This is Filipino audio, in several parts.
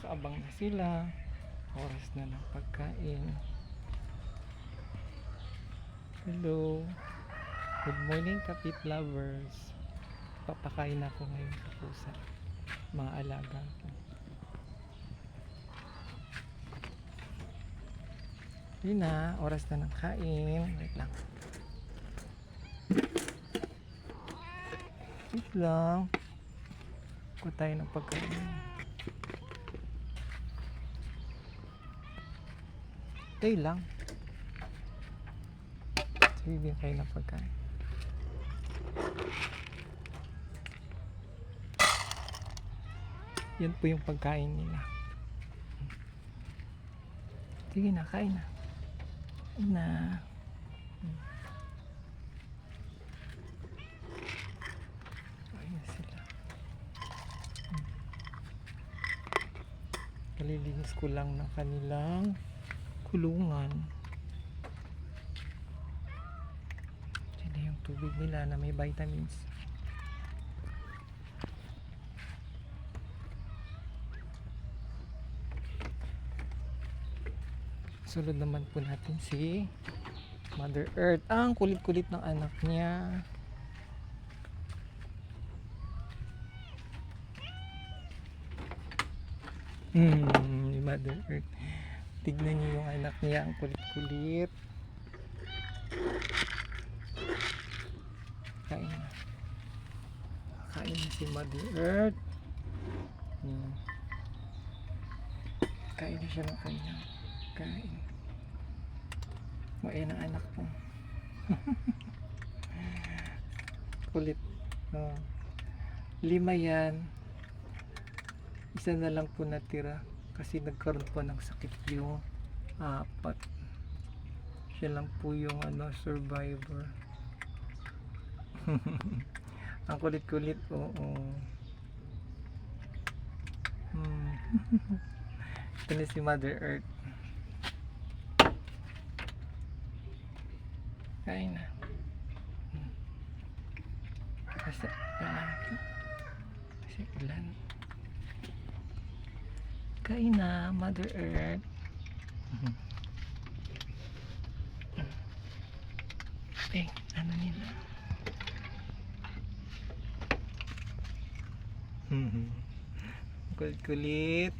nakaabang na sila. Oras na ng pagkain. Hello. Good morning, kapit lovers. Papakain ako ngayon sa pusa. Mga alaga ko. Yun na, oras na ng kain. Wait lang. Wait lang. Kuha tayo ng pagkain. Tay lang. Sige, kayo ng pagkain. Yan po yung pagkain nila. Sige na, kain na. Kain na. Kain na sila. Kalilinis ko lang ng kanilang kulungan. Sila yung tubig nila na may vitamins. Sunod naman po natin si Mother Earth. Ang kulit-kulit ng anak niya. Ni Mother Earth. Tignan niyo yung anak niya, ang kulit-kulit. Kain na. Kain na si Mother Earth. Kain na siya ng kanyang kain. Ayan ang anak mo. Kulit. 5 yan. Isa na lang po natira kasi nagkaroon po ng sakit yung 4. Siya lang po yung survivor. Ang kulit-kulit. Oo. Ito na si Mother Earth. Kain na. Kasi ulan. Kain na, Mother Earth. Ano nila? Kulit-kulit.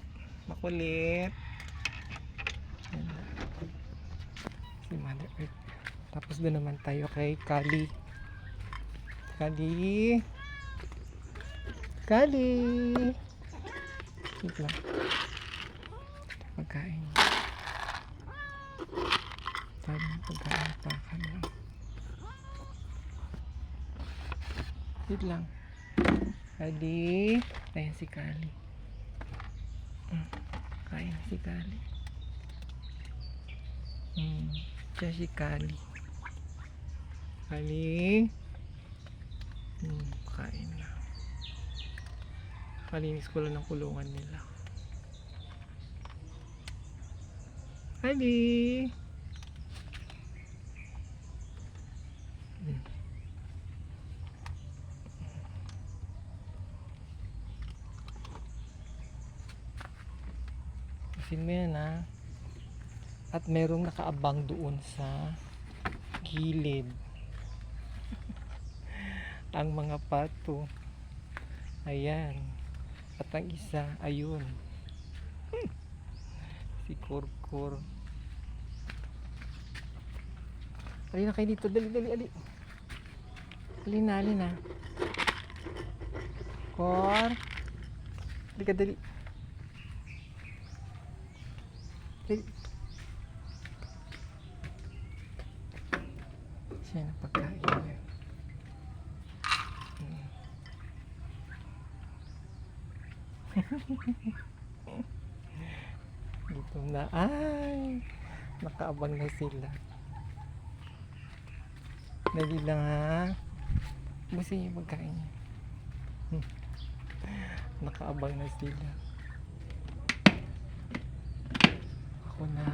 Makulit. Si Mother Earth. Tapos doon naman tayo kay Kali. Kali. Wait lang. Pagkain. Tayo ng pagkain pa kami. Wait lang. Kali. Ayan si Kali. Kain si Kali. Siya si Kali. Kali. Kain na. Kalinis ko lang ng kulungan nila. Kali. Isin mo yan ha. At merong nakaabang doon sa gilid. Ang mga pato. Ayan. At ang isa, ayun. Si Kurkur. Ali na kayo dito. Dali. Ali na. Kor. Dali ka, dali. Siya na pagkain niya. Dito na. Ay! Nakaabang na sila. Dali lang ha. Busin yung pagkain niya. Nakaabang na sila. Ako na.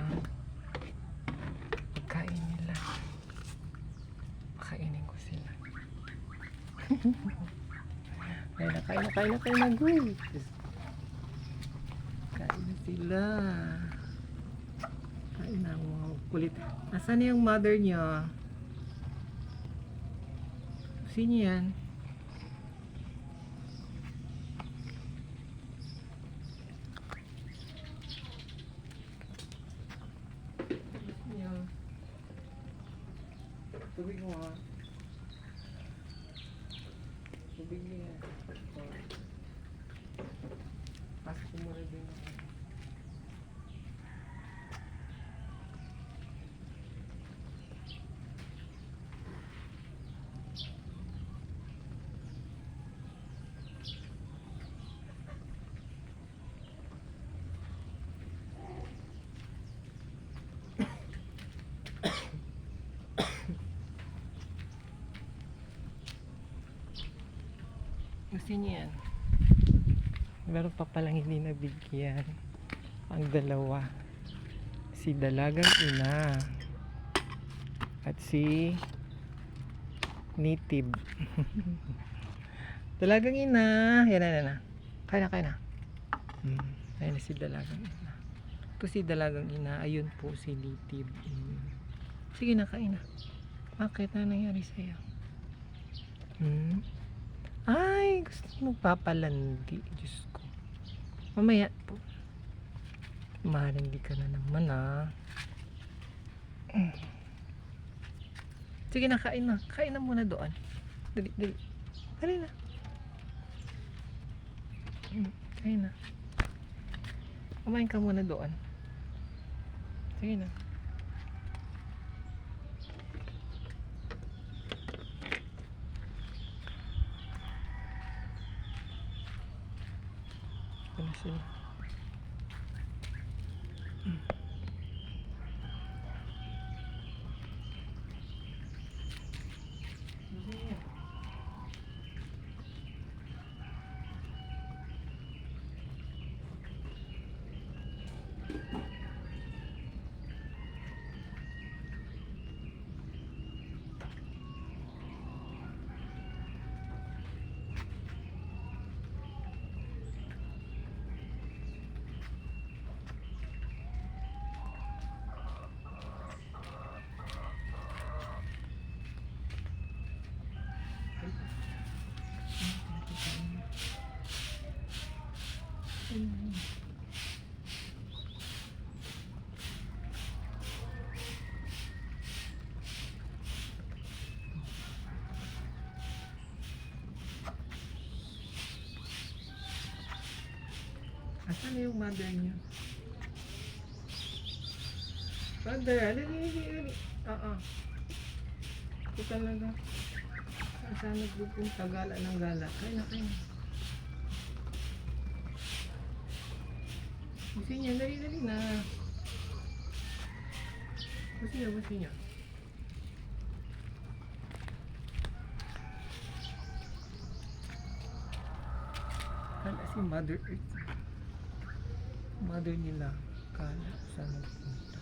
Pagkain nila. Pakainin ko sila. Kain na. Guy. Kain. Ano sila? Kain na ang mga kulit. Nasaan yung mother niya? Sino yan? Sino yan? Tubig mo ha. Tubig niya. Pasok ko muna din ako. Gusto niya yan. Meron pa palang hindi nabigyan. Ang dalawa. Si Dalagang Ina. At si Native. Dalagang Ina. Yan na. Kaya na. Ayan na si Dalagang Ina. Ito si Dalagang Ina. Ayun po si Native. Sige na, kain na. Bakit na nangyari sa'yo? Ay, gusto magpapalandi. Diyos ko. Mamaya po. Malandi ka na naman Sige na, kain na. Kain na muna doon. Dali. Dali na. Kain na. Kumain ka muna doon. Sige na. Ito na sila. Asan yung mother niyo? Mother, alin. Ito talaga. Saan nagpupunta? Gala ng gala. Kain na. Gusto niya, dali na. Gusto niya. Kala si Mother Earth. Mother nila. Kala saan nagpunta.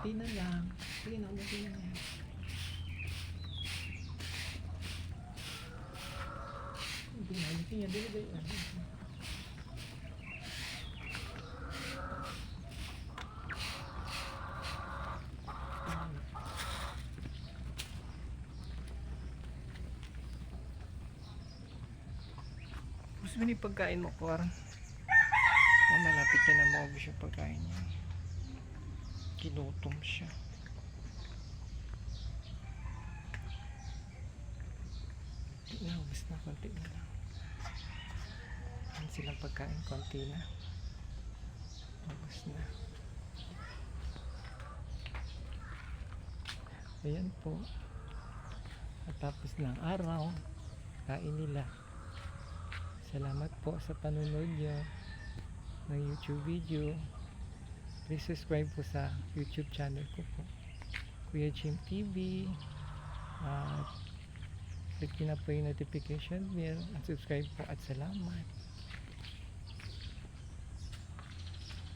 Kunti na lang. Sige na, kunti na yan. Kunti na, kunti na. Dili. Gusto mo ni pagkain mo, Kwar? Malapit ka na maubos yung pagkain niya. Kinutom siya. Konti na, ubos na, konti na lang. Yan silang pagkain, konti na. Ubos na. Ayan po. At tapos ng araw, kain nila. Salamat po sa panunod nyo ng YouTube video. Please subscribe po sa YouTube channel ko po, Kuya Jim TV. At click nyo na po yung notification bell at subscribe po at salamat.